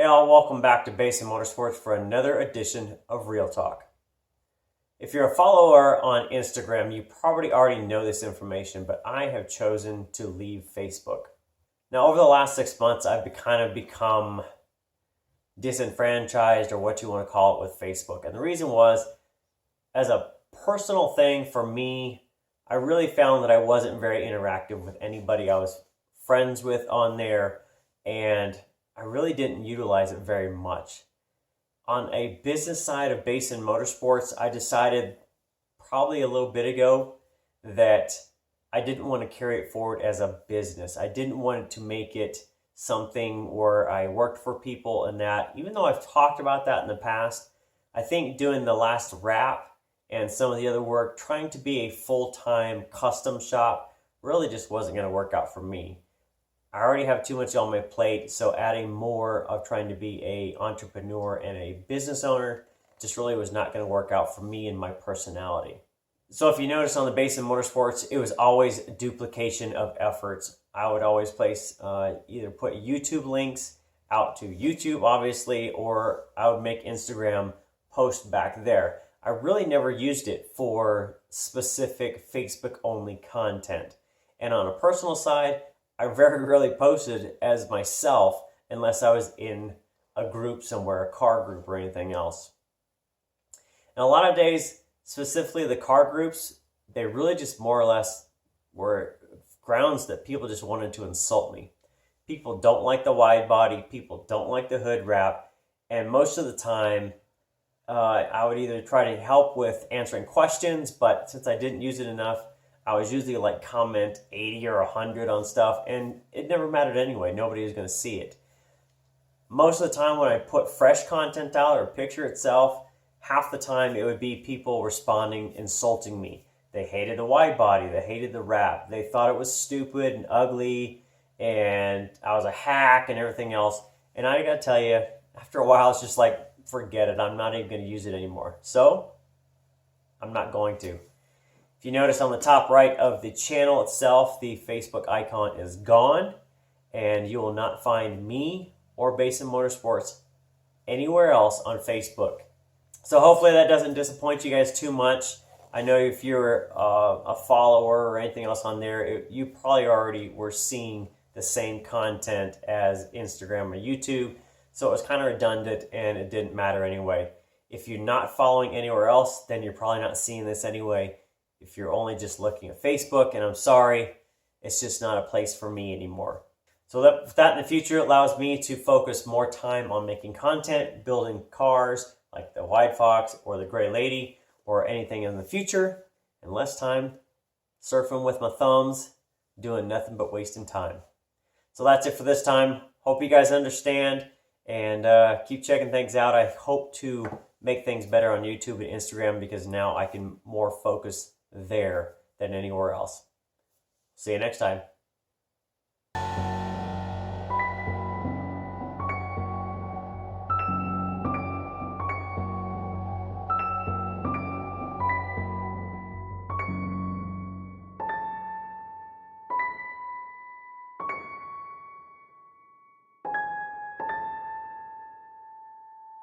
Hey all, welcome back to Basin Motorsports for another edition of Real Talk. If you're a follower on Instagram, you probably already know this information, but I have chosen to leave Facebook. Now, over the last 6 months, I've kind of become disenfranchised, or what you want to call it, with Facebook. And the reason was, as a personal thing for me, I really found that I wasn't very interactive with anybody I was friends with on there, and I really didn't utilize it very much. On a business side of Basin Motorsports, I decided probably a little bit ago that I didn't want to carry it forward as a business. I didn't want to make it something where I worked for people and that. Even though I've talked about that in the past, I think doing the last wrap and some of the other work, trying to be a full-time custom shop, really just wasn't going to work out for me. I already have too much on my plate, so adding more of trying to be an entrepreneur and a business owner just really was not going to work out for me and my personality. So if you notice on the Basin Motorsports, it was always duplication of efforts. I would always place, either put YouTube links out to YouTube, obviously, or I would make Instagram post back there. I really never used it for specific Facebook-only content. And on a personal side, I very rarely posted as myself unless I was in a group somewhere, a car group or anything else. And a lot of days, specifically the car groups, they really just more or less were grounds that people just wanted to insult me. People don't like the wide body, people don't like the hood wrap, and most of the time I would either try to help with answering questions, but since I didn't use it enough, I was usually like comment 80 or 100 on stuff, and it never mattered anyway. Nobody was going to see it. Most of the time when I put fresh content out or a picture itself, half the time it would be people responding, insulting me. They hated the wide body. They hated the wrap. They thought it was stupid and ugly, and I was a hack and everything else. And I got to tell you, after a while, it's just like, forget it. I'm not even going to use it anymore. So I'm not going to. If you notice on the top right of the channel itself, the Facebook icon is gone, and you will not find me or Basin Motorsports anywhere else on Facebook. So hopefully that doesn't disappoint you guys too much. I know if you're a follower or anything else on there, you probably already were seeing the same content as Instagram or YouTube, so it was kind of redundant and it didn't matter anyway. If you're not following anywhere else, then you're probably not seeing this anyway. If you're only just looking at Facebook, and I'm sorry, it's just not a place for me anymore. So that in the future allows me to focus more time on making content, building cars like the WideFox or the Gray Lady or anything in the future, and less time surfing with my thumbs, doing nothing but wasting time. So that's it for this time. Hope you guys understand, and keep checking things out. I hope to make things better on YouTube and Instagram because now I can more focus there than anywhere else. See you next time.